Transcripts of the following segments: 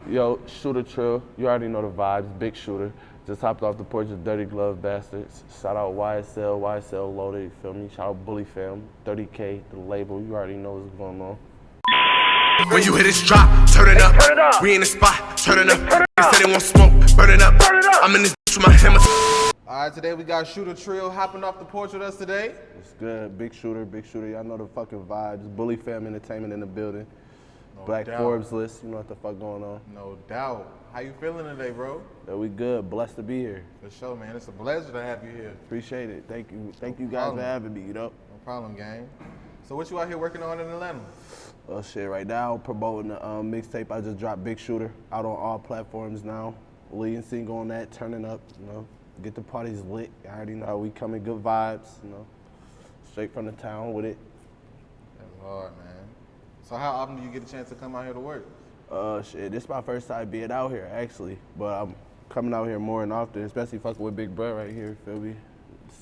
Yo, shooter Trill. You already know the vibes. Big shooter. Just hopped off the porch of Dirty Glove Bastards. Shout out YSL Loaded, you feel me? Shout out Bully Fam, 30K, the label. You already know what's going on. When you hear this drop, turn it up. We in the spot, turn it up. They said they won't smoke, burn it up. I'm in this bitch with my hammer. All right, today we got Shooter Trill hopping off the porch with us today. It's good. Big shooter. Y'all know the fucking vibes. Bully Fam Entertainment in the building. Black doubt. Forbes list. You know what the fuck going on. No doubt. How you feeling today, bro? That we good. Blessed to be here. For sure, man. It's a pleasure to have you here. Appreciate it. Thank you guys for having me, you know? No problem, gang. So what you out here working on in Atlanta? Oh shit, right now promoting the mixtape I just dropped, Big Shooter, out on all platforms now. Leading single on that, Turnin Up, you know. Get the parties lit. I already know how we coming, good vibes, you know. Straight from the town with it. That's hard, man. So how often do you get a chance to come out here to work? Shit, this is my first time being out here actually, but I'm coming out here more and often, especially fucking with Big Bro right here, feel me?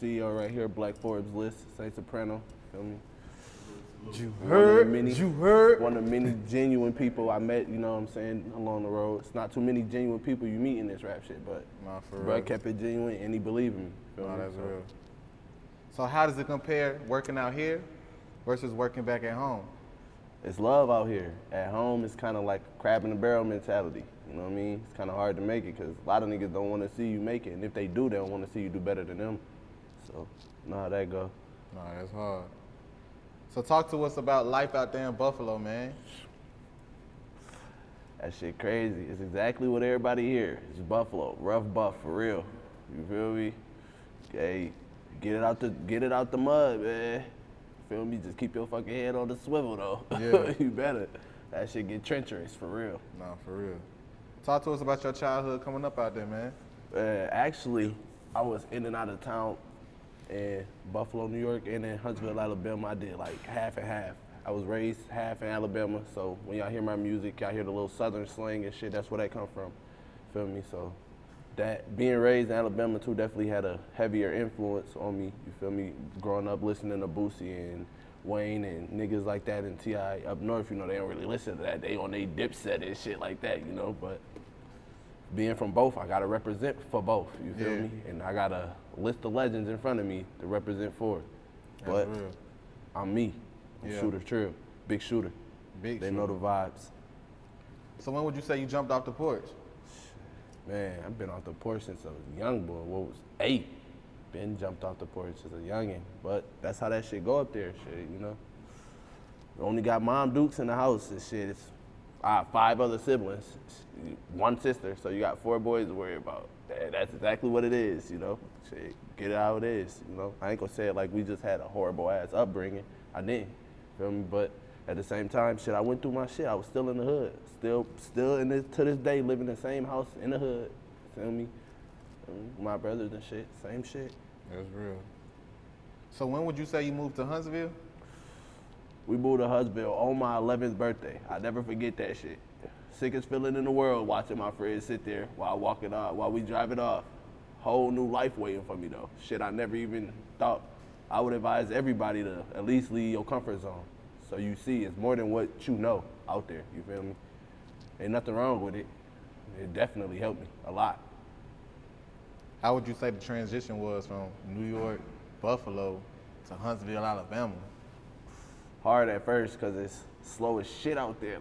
CEO right here, Black Forbes list, Saint Soprano, feel me? You heard? One of the many genuine people I met, you know what I'm saying, along the road. It's not too many genuine people you meet in this rap shit, but Nah, for bro real. kept it genuine and he believed in me. Feel Nah, me? that's real. So how does it compare working out here versus working back at home? It's love out here. At home, it's kind of like crab in the barrel mentality. You know what I mean? It's kind of hard to make it because a lot of niggas don't want to see you make it, and if they do, they don't want to see you do better than them. So, know how that go. Nah, that's hard. So talk to us about life out there in Buffalo, man. That shit crazy. It's exactly what everybody here. It's Buffalo, rough buff for real. You feel me? Hey, get it out the mud, man. Feel me? Just keep your fucking head on the swivel though. Yeah. You better. That shit get treacherous for real. Nah, for real. Talk to us about your childhood coming up out there, man. Actually, I was in and out of town in Buffalo, New York, and in Huntsville, Alabama. I did like half and half. I was raised half in Alabama, so when y'all hear my music, y'all hear the little southern slang and shit, that's where that come from. Feel me? So that being raised in Alabama too definitely had a heavier influence on me. You feel me? Growing up listening to Boosie and Wayne and niggas like that and T.I. up north, you know, they don't really listen to that. They on they Dipset and shit like that, you know, but being from both, I gotta represent for both, you feel me? And I got a list of legends in front of me to represent for. But real. I'm me. I'm Yeah. Shooter Trill, big shooter. Big They shooter. know the vibes. So when would you say you jumped off the porch? Man, I've been off the porch since I was a young boy. What was 8? Been jumped off the porch as a youngin'. But that's how that shit go up there, shit, you know? Only got Mom Dukes in the house and shit. It's 5 other siblings, 1 sister, so you got 4 boys to worry about. That's exactly what it is, you know? Shit, get it how it is, you know? I ain't gonna say it like we just had a horrible ass upbringing. I didn't, feel me? But at the same time, shit, I went through my shit. I was still in the hood, still in this, to this day, living in the same house in the hood, feel me? My brothers and shit, same shit. That's real. So when would you say you moved to Huntsville? We moved to Huntsville on my 11th birthday. I never forget that shit. Sickest feeling in the world watching my friends sit there while we drive it off. Whole new life waiting for me though. Shit I never even thought. I would advise everybody to at least leave your comfort zone. So you see it's more than what you know out there, you feel me? Ain't nothing wrong with it. It definitely helped me a lot. How would you say the transition was from New York, Buffalo, to Huntsville, Alabama? Hard at first because it's slow as shit out there.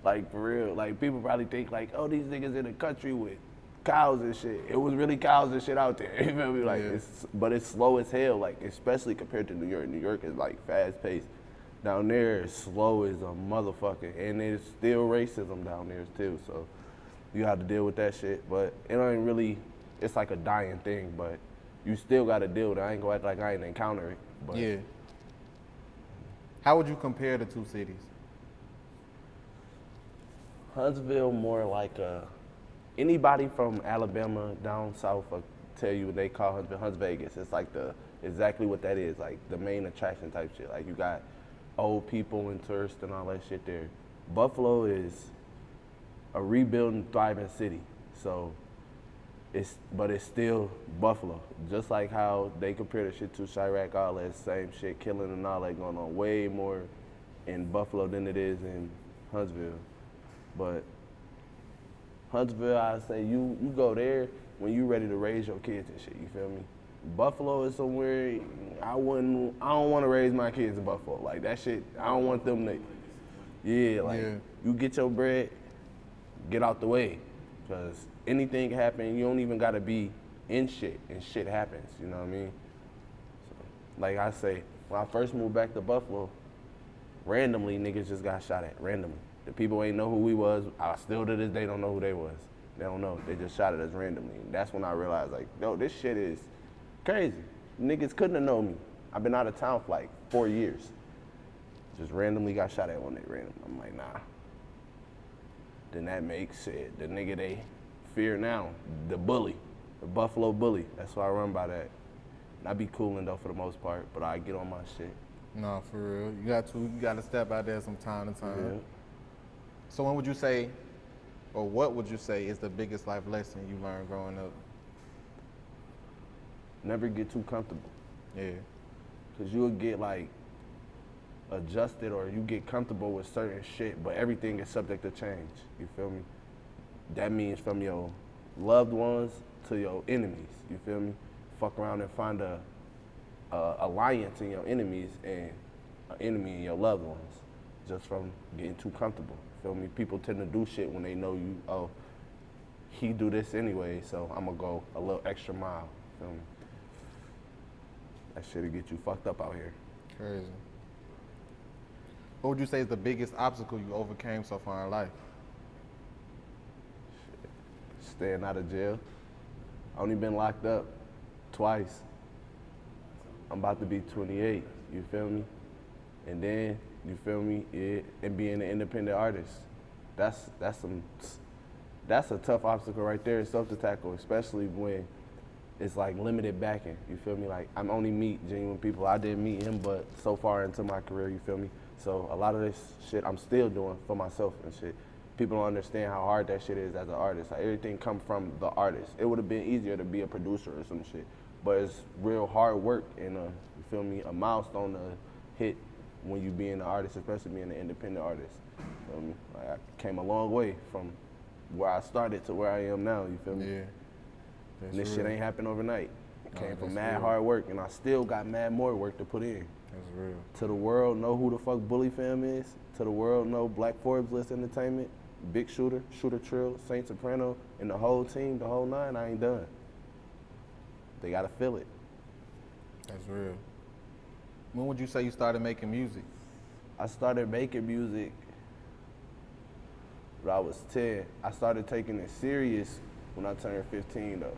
Like for real. Like people probably think like, oh, these niggas in the country with cows and shit. It was really cows and shit out there. You feel me? Like but it's slow as hell. Like especially compared to New York. New York is like fast paced. Down there it's slow as a motherfucker, and there's still racism down there too. So you have to deal with that shit. But it ain't really. It's like a dying thing, but you still got to deal with it. I ain't gonna act like I ain't encounter it. But Yeah. How would you compare the two cities? Huntsville more like anybody from Alabama down south will tell you what they call Huntsville, Hunts Vegas. It's like exactly what that is, like the main attraction type shit. Like you got old people and tourists and all that shit there. Buffalo is a rebuilding, thriving city. So but it's still Buffalo. Just like how they compare the shit to Chirac, all that same shit, killing and all that going on. Way more in Buffalo than it is in Huntsville. But Huntsville, I say you go there when you ready to raise your kids and shit. You feel me? Buffalo is somewhere I don't want to raise my kids in Buffalo. Like that shit, I don't want them to. You get your bread, get out the way, because anything can happen. You don't even gotta be in shit, and shit happens. You know what I mean? So, like I say, when I first moved back to Buffalo, randomly niggas just got shot at randomly. The people ain't know who we was. I still to this day don't know who they was. They don't know. They just shot at us randomly. And that's when I realized, like, yo, this shit is crazy. Niggas couldn't have known me. I've been out of town for like 4 years. Just randomly got shot at one day, random. I'm like, nah. Then that makes it the nigga they fear now, the bully, the Buffalo bully. That's why I run by that. And I be cooling though for the most part, but I get on my shit. No, for real. You got to step out there from time to time. Yeah. So when would you say, or what would you say is the biggest life lesson you learned growing up? Never get too comfortable. Yeah. Cause you'll get like adjusted or you get comfortable with certain shit, but everything is subject to change. You feel me? That means from your loved ones to your enemies. You feel me? Fuck around and find a alliance in your enemies and an enemy in your loved ones, just from getting too comfortable. Feel me? People tend to do shit when they know you. Oh, he do this anyway, so I'm gonna go a little extra mile. Feel me? That shit'll get you fucked up out here. Crazy. What would you say is the biggest obstacle you overcame so far in life? Shit. Staying out of jail. I only been locked up twice. I'm about to be 28, you feel me? And then, you feel me, and being an independent artist. That's a tough obstacle right there, self to tackle, especially when it's like limited backing, you feel me? Like I'm only meet genuine people. I didn't meet him, but so far into my career, you feel me? So a lot of this shit I'm still doing for myself and shit. People don't understand how hard that shit is as an artist. Like everything come from the artist. It would have been easier to be a producer or some shit, but it's real hard work and you feel me, a milestone to hit when you being an artist, especially being an independent artist. You feel me? Like I came a long way from where I started to where I am now, you feel me? Yeah. And this shit ain't happened overnight. It came from mad real. hard work, and I still got mad more work to put in. That's real. To the world, know who the fuck Bully Fam is. To the world, know Black Forbes List Entertainment, Big Shooter, Shooter Trill, Saint Soprano, and the whole team, the whole nine, I ain't done. They gotta feel it. That's real. When would you say you started making music? I started making music when I was 10. I started taking it serious when I turned 15 though.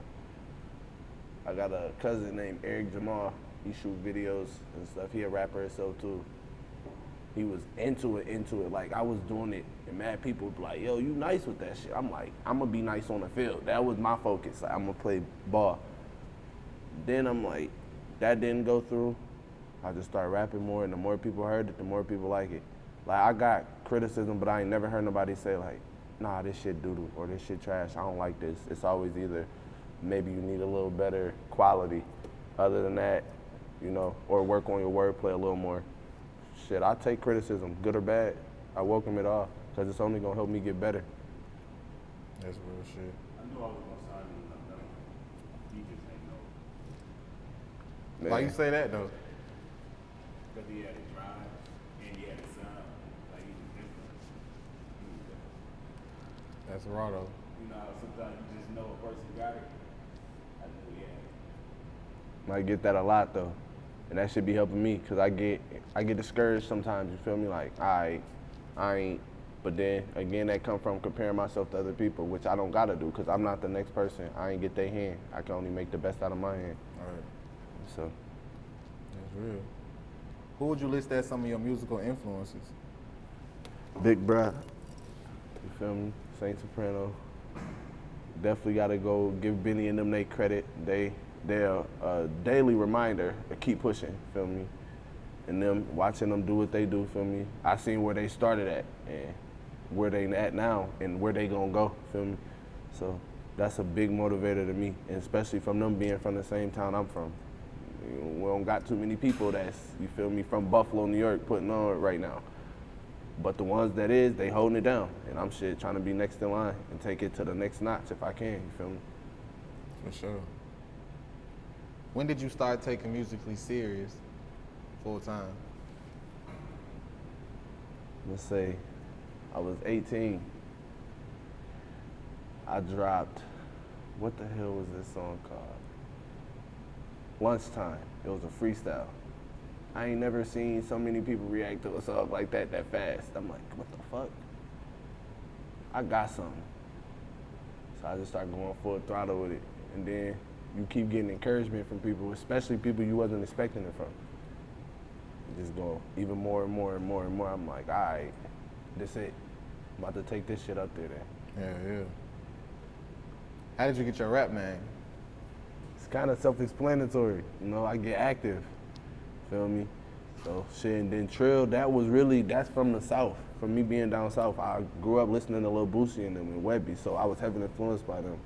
I got a cousin named Eric Jamal. He shoot videos and stuff. He a rapper himself too. He was into it. Like I was doing it and mad people would be like, yo, you nice with that shit. I'm like, I'm gonna be nice on the field. That was my focus. Like, I'm gonna play ball. Then I'm like, that didn't go through. I just started rapping more, and the more people heard it, the more people like it. Like I got criticism, but I ain't never heard nobody say like, nah, this shit doo-doo or this shit trash. I don't like this. It's always either maybe you need a little better quality. Other than that, you know, or work on your wordplay a little more. Shit, I take criticism, good or bad. I welcome it all, because it's only gonna help me get better. That's real shit. I knew I was gonna sign him up though. He just ain't know. Man. Why you say that though? Because he had a drive and he had a sound. Like he was different. He was different. That's raw though. You know how sometimes you just know a person got it? I knew he had it. I get that a lot though, and that should be helping me, because I get discouraged sometimes. You feel me? Like I ain't. But then again, that come from comparing myself to other people, which I don't gotta do, because I'm not the next person. I ain't get their hand. I can only make the best out of my hand. All right. So That's real. Who would you list as some of your musical influences? Big Bruh, you feel me? Saint Soprano. Definitely gotta go give Benny and them they credit. They're a daily reminder to keep pushing, feel me? And them, watching them do what they do, feel me? I seen where they started at and where they at now and where they gonna go, feel me? So that's a big motivator to me, and especially from them being from the same town I'm from. We don't got too many people that's, you feel me, from Buffalo, New York, putting on right now. But the ones that is, they holding it down. And I'm shit trying to be next in line and take it to the next notch if I can, you feel me? For sure. When did you start taking musically serious full time? Let's say I was 18. I dropped, what the hell was this song called? Lunchtime. It was a freestyle. I ain't never seen so many people react to a song like that fast. I'm like, what the fuck? I got something. So I just started going full throttle with it. And then you keep getting encouragement from people, especially people you wasn't expecting it from. Just go even more and more and more and more. I'm like, all right, this it. I'm about to take this shit up there then. Yeah. How did you get your rap name? It's kind of self-explanatory. You know, I get active. Feel me? So shit, and then Trill, that's from the South. From me being down South, I grew up listening to Lil Boosie and them and Webby, so I was heavily influenced by them.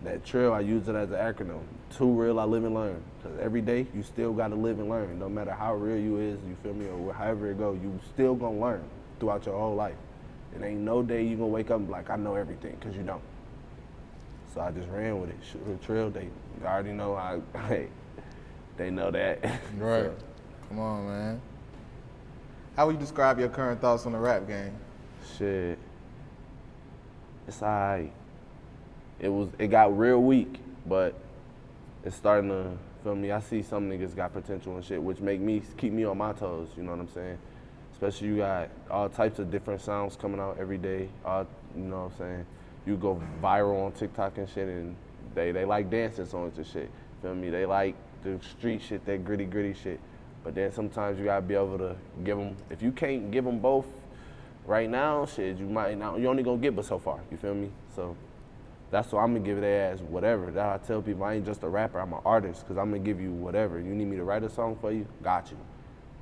That Trill, I use it as an acronym. Too real, I live and learn. Because every day, you still got to live and learn. No matter how real you is, you feel me, or however it go, you still gonna learn throughout your whole life. It ain't no day you gonna wake up like, I know everything, because you don't. So I just ran with it. Trill, they already know they know that. Right. So, come on, man. How would you describe your current thoughts on the rap game? shit, it's alright. It got real weak, but it's starting to, feel me, I see some niggas got potential and shit, which keep me on my toes, you know what I'm saying? Especially you got all types of different sounds coming out every day, you know what I'm saying? You go viral on TikTok and shit, and they like dancing songs and shit, feel me? They like the street shit, that gritty shit. But then sometimes you gotta be able to give them, if you can't give them both right now, shit, you only gonna get but so far, you feel me? So that's why I'm gonna give it as whatever. That I tell people I ain't just a rapper, I'm an artist, cause I'm gonna give you whatever. You need me to write a song for you? Got you.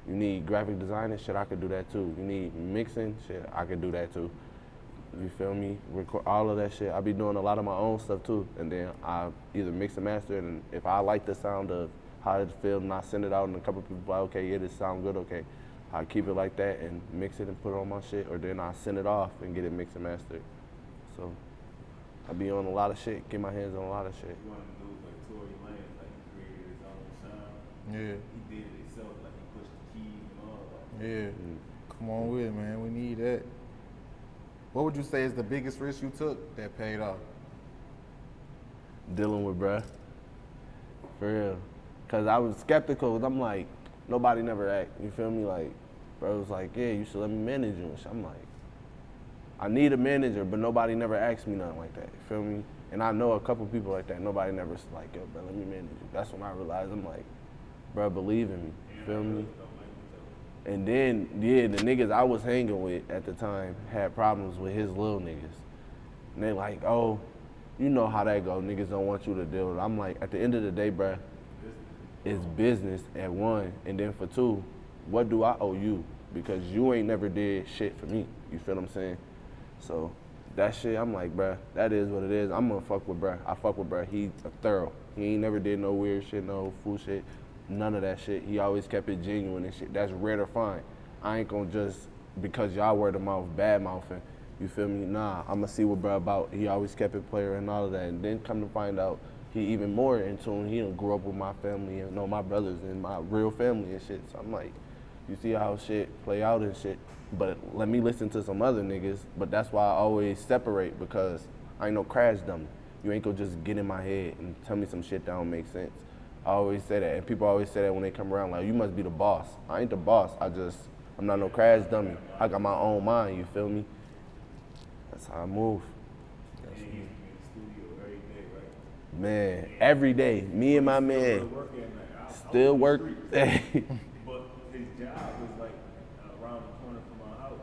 You need graphic design shit, I could do that too. You need mixing shit, I could do that too. You feel me? Record all of that shit. I be doing a lot of my own stuff too, and then I either mix and master it, and if I like the sound of how it feels, and I send it out, and a couple people like, okay, yeah, this sound good, okay. I keep it like that and mix it and put it on my shit, or then I send it off and get it mixed and mastered. So I be on a lot of shit, get my hands on a lot of shit. One of the dudes like Tory Lanez, like he created his own sound. Yeah. He did it himself, like he pushed the keys and all that. Yeah. Come on with it, man. We need that. What would you say is the biggest risk you took that paid off? Dealing with bruh, for real. Cause I was skeptical, cause I'm like, nobody never asked, you feel me? Like, bro was like, yeah, you should let me manage you and shit. I'm like, I need a manager, but nobody never asked me nothing like that, you feel me? And I know a couple people like that, nobody never like, yo, bro, let me manage you. That's when I realized, I'm like, bro, believe in me, you feel me? And then, yeah, the niggas I was hanging with at the time had problems with his little niggas. And they like, oh, you know how that go, niggas don't want you to deal with it. I'm like, at the end of the day, bruh, it's business at one, and then for two, what do I owe you? Because you ain't never did shit for me, you feel what I'm saying? So that shit, I'm like, bruh, that is what it is. I'm gonna fuck with bruh. I fuck with bruh, he a thorough. He ain't never did no weird shit, no fool shit, none of that shit. He always kept it genuine and shit. That's rare to find. I ain't gonna just, because y'all word of mouth, bad mouthing, you feel me? Nah, I'm gonna see what bruh about. He always kept it player and all of that. And then come to find out, he even more in tune. He done grew up with my family and know my brothers and my real family and shit. So I'm like, you see how shit play out and shit. But let me listen to some other niggas. But that's why I always separate, because I ain't no crash dummy. You ain't gonna just get in my head and tell me some shit that don't make sense. I always say that, and people always say that when they come around, like, you must be the boss. I ain't the boss, I'm not no crash dummy. I got my own mind, you feel me? That's how I move. And he's in the studio every day, right? Man, every day, me and my man still work. But his job was like around the corner from our house.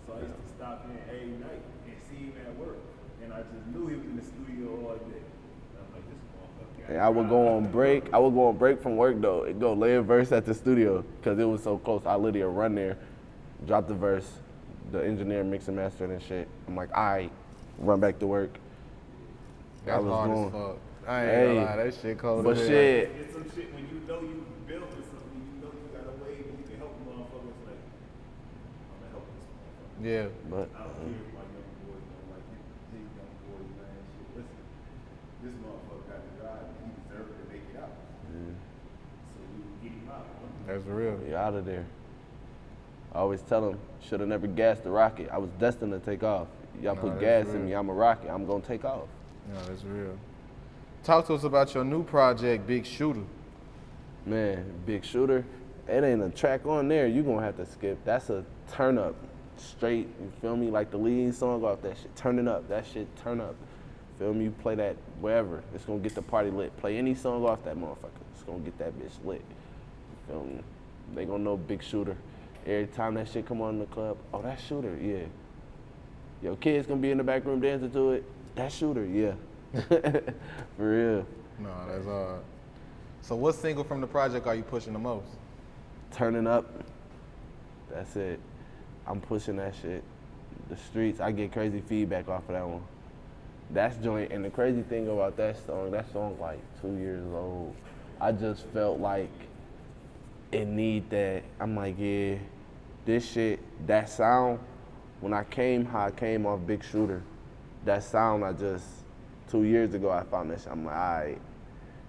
So I used to stop in every night and see him at work. And I just knew he was in the studio all day. And I'm like, this motherfucker. And I would go on break from work though, and go lay a verse at the studio, because it was so close. I literally run there, drop the verse, the engineer mix and master and shit. I'm like, alright, run back to work. That's hard as fuck. I ain't gonna lie, that shit cold. But shit, It's some shit when you know you built something, you know you got a way and you can help motherfuckers. Like, I'm gonna help this Yeah. But I don't care if my young boys don't like it. His young boys, man, shit. Listen, this motherfucker got the drive. He deserved to make it out. So we will get him out. That's real. we out of there. I always tell them, should have never gassed the rocket. I was destined to take off. Y'all put gas in me, I'm a rocket. I'm gonna take off. No, that's real. Talk to us about your new project, Big Shooter. Man, Big Shooter, it ain't a track on there you gonna have to skip. That's a turn up, straight, you feel me? Like the lead song off that shit, Turnin Up, that shit turn up. Feel me? You play that wherever, it's gonna get the party lit. Play any song off that motherfucker, it's gonna get that bitch lit. You feel me? They gonna know Big Shooter. Every time that shit come on in the club, oh, that Shooter, yeah. Your kids gonna be in the back room dancing to it, that Shooter, yeah. For real. No, that's hard. So what single from the project are you pushing the most? Turnin Up, that's it. I'm pushing that shit. The streets, I get crazy feedback off of that one. That's joint, and the crazy thing about that song like 2 years old. I just felt like it need that. I'm like, yeah, this shit, that sound, when I came, how I came off Big Shooter, that sound 2 years ago I found that shit. I'm like, all right,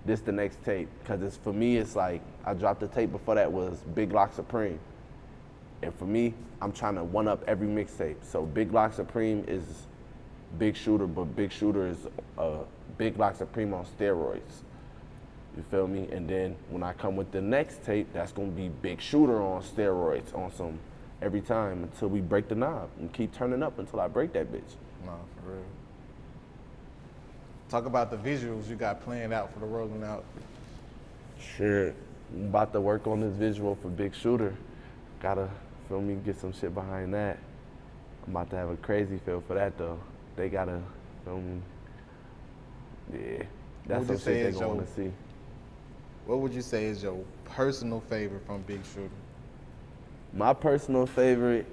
this the next tape. Cause it's, for me, it's like, I dropped the tape before that was Big Lock Supreme. And for me, I'm trying to one up every mixtape. So Big Lock Supreme is Big Shooter, but Big Shooter is Big Lock Supreme on steroids. You feel me? And then when I come with the next tape, that's gonna be Big Shooter on steroids, on some, every time until we break the knob and keep turning up until I break that bitch. No, for real. Talk about the visuals you got planned out for the rolling out. Sure. I'm about to work on this visual for Big Shooter. Gotta, feel me, get some shit behind that. I'm about to have a crazy feel for that though. They gotta, feel me, yeah. That's some shit they gonna wanna see. What would you say is your personal favorite from Big Shooter? My personal favorite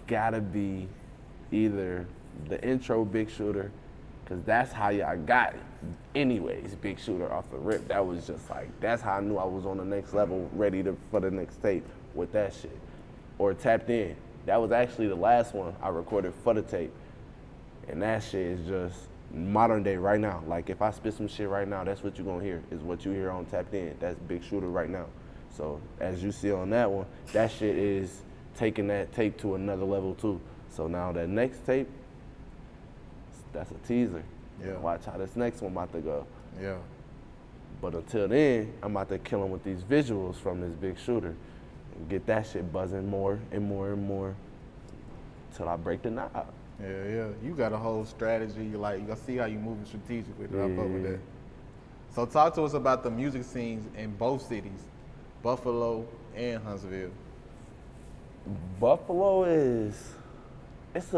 gotta be either the intro Big Shooter, cause that's how y'all got it. Anyways, Big Shooter off the rip. That was just like, that's how I knew I was on the next level, ready for the next tape with that shit. Or Tapped In. That was actually the last one I recorded for the tape. And that shit is just modern day right now. Like if I spit some shit right now, that's what you're gonna hear, is what you hear on Tapped In. That's Big Shooter right now. So as you see on that one, that shit is taking that tape to another level too. So now that next tape, that's a teaser. Yeah. Watch how this next one about to go. Yeah. But until then, I'm about to kill him with these visuals from this Big Shooter and get that shit buzzing more and more and more till I break the knob. Yeah. You got a whole strategy. You gonna see how you moving strategically. I fuck with that. So talk to us about the music scenes in both cities, Buffalo and Huntsville. Buffalo is, it's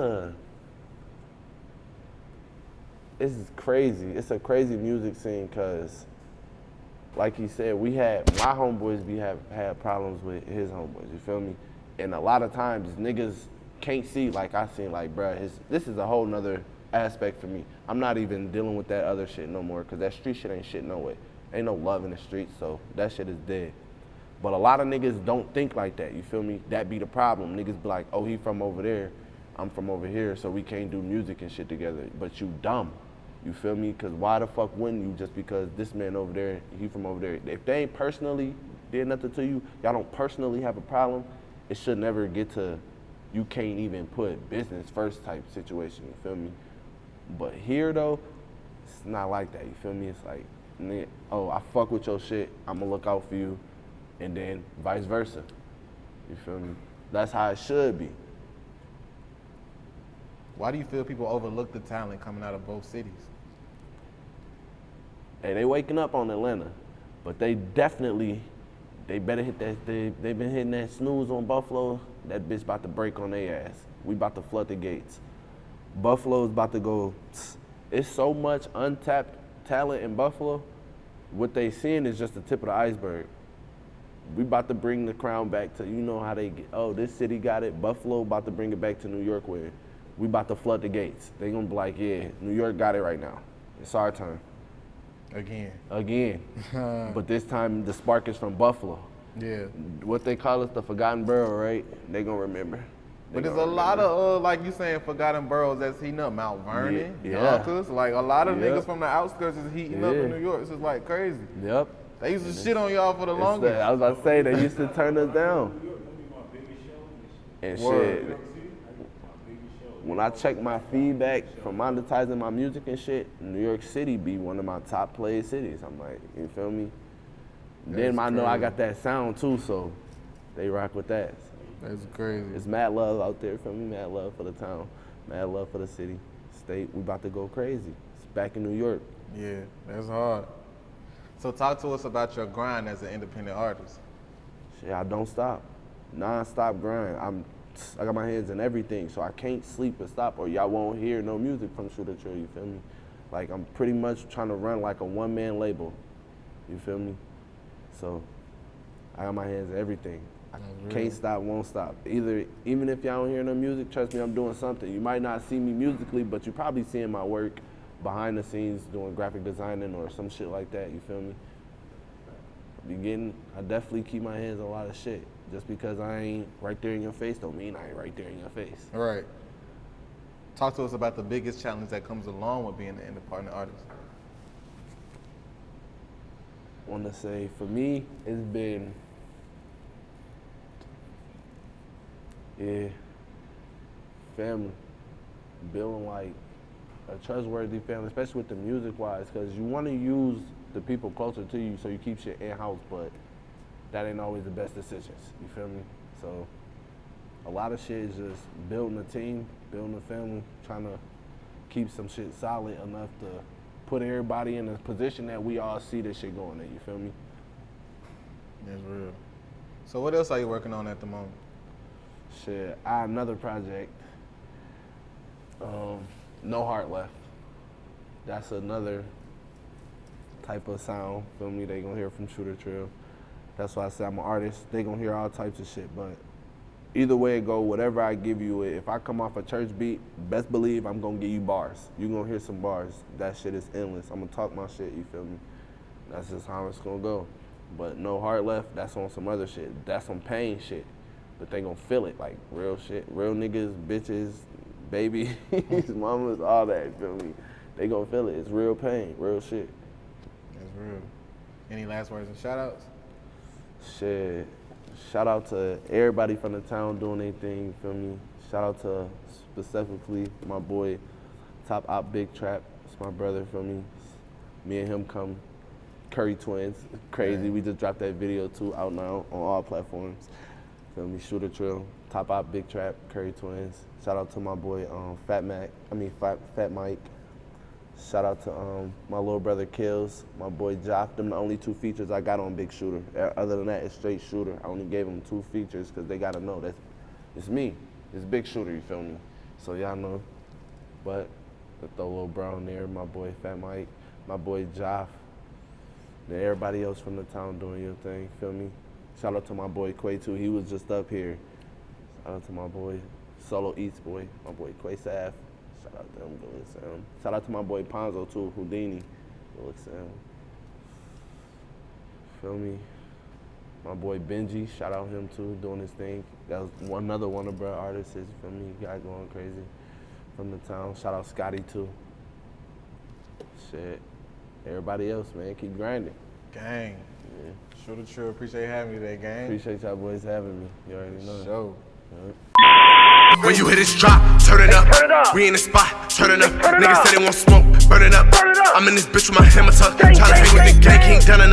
crazy. It's a crazy music scene because, like he said, my homeboys had problems with his homeboys, you feel me? And a lot of times niggas can't see, like I seen, like, bruh, this is a whole nother aspect for me. I'm not even dealing with that other shit no more because that street shit ain't shit no way. Ain't no love in the streets, so that shit is dead. But a lot of niggas don't think like that, you feel me? That be the problem. Niggas be like, oh, he from over there, I'm from over here, so we can't do music and shit together. But you dumb, you feel me? Because why the fuck wouldn't you, just because this man over there, he from over there? If they ain't personally did nothing to you, y'all don't personally have a problem, it should never get to, you can't even put business first type situation, you feel me? But here though, it's not like that, you feel me? It's like, oh, I fuck with your shit, I'ma look out for you, and then vice versa, you feel me? That's how it should be. Why do you feel people overlook the talent coming out of both cities? Hey, they waking up on Atlanta, but they better hit that, they've been hitting that snooze on Buffalo, that bitch about to break on their ass. We about to flood the gates. Buffalo's about to go, it's so much untapped talent in Buffalo, what they seeing is just the tip of the iceberg. We about to bring the crown back to, you know how they get, oh, this city got it, Buffalo about to bring it back to New York where we about to flood the gates. They gonna be like, yeah, New York got it right now. It's our turn. Again. But this time the spark is from Buffalo. Yeah. What they call us, the forgotten borough, right? They gonna remember. But there's a lot of, like you saying, forgotten boroughs that's heating up. Mount Vernon, Yonkers. Like, a lot of niggas from the outskirts is heating up in New York. It's just, like, crazy. Yep. They used to shit on y'all for the longest. I was about to say, they used to turn us down. And shit. When I check my feedback from monetizing my music and shit, New York City be one of my top played cities. I'm like, you feel me? Then I know I got that sound too, so they rock with that. That's crazy. It's mad love out there, feel me? Mad love for the town, mad love for the city, state. We about to go crazy. It's back in New York. Yeah, that's hard. So talk to us about your grind as an independent artist. Shit, I don't stop. Non-stop grind. I got my hands in everything, so I can't sleep or stop, or y'all won't hear no music from Shooter Trill, you feel me? Like, I'm pretty much trying to run like a one-man label, you feel me? So, I got my hands in everything. I can't stop, won't stop. Even if y'all don't hear no music, trust me, I'm doing something. You might not see me musically, but you probably seeing my work behind the scenes doing graphic designing or some shit like that, you feel me? I definitely keep my hands on a lot of shit. Just because I ain't right there in your face don't mean I ain't right there in your face. All right. Talk to us about the biggest challenge that comes along with being an independent artist. I want to say, for me, it's been, family. Building like a trustworthy family, especially with the music-wise, because you want to use the people closer to you so you keep shit in-house, but that ain't always the best decisions, you feel me? So a lot of shit is just building a team, building a family, trying to keep some shit solid enough to put everybody in a position that we all see this shit going in, you feel me? That's real. So what else are you working on at the moment? Shit, I have another project, No Heart Left. That's another type of sound, feel me? They gonna hear from Shooter Trill. That's why I say I'm an artist. They gonna hear all types of shit, but either way it go, whatever I give you, if I come off a church beat, best believe I'm gonna give you bars. You gonna hear some bars. That shit is endless. I'm gonna talk my shit, you feel me? That's just how it's gonna go. But No Heart Left, that's on some other shit. That's some pain shit. But they gonna feel it, like real shit. Real niggas, bitches, babies, mamas, all that, you feel me? They gonna feel it. It's real pain, real shit. That's real. Any last words and shout outs? Shit, shout out to everybody from the town doing their thing, you feel me? Shout out to specifically my boy, Top Op Big Trap. It's my brother, feel me? Me and him come Curry twins, crazy. We just dropped that video too, out now on all platforms. Feel me? Shooter Trill, Top Op Big Trap, Curry twins. Shout out to my boy Fat Mike. Shout out to my little brother Kills, my boy Joff. Them the only two features I got on Big Shooter. Other than that, it's straight Shooter. I only gave them 2 features because they gotta know that it's me. It's Big Shooter, you feel me? So y'all know. But I throw a little brown there, my boy Fat Mike, my boy Joff. Then everybody else from the town doing your thing, feel me? Shout out to my boy Quay too. He was just up here. Shout out to my boy Solo Eats boy, my boy Quay Saf. Shout out to them, good sound. Shout out to my boy Ponzo too, Houdini, good sound. Feel me? My boy Benji, shout out him too, doing his thing. That was another one of our artists, you feel me? Guy going crazy from the town. Shout out Scotty too. Shit. Everybody else, man, keep grinding. Gang. Yeah. Shooter Trill, appreciate having me today, gang. Appreciate y'all boys having me. You already know. Show. When you hear this drop, turn it up. We in the spot, turn it up. Niggas say they want smoke, burn it up. I'm in this bitch with my hammer tuck. Tryna hang with the gang, he ain't done enough.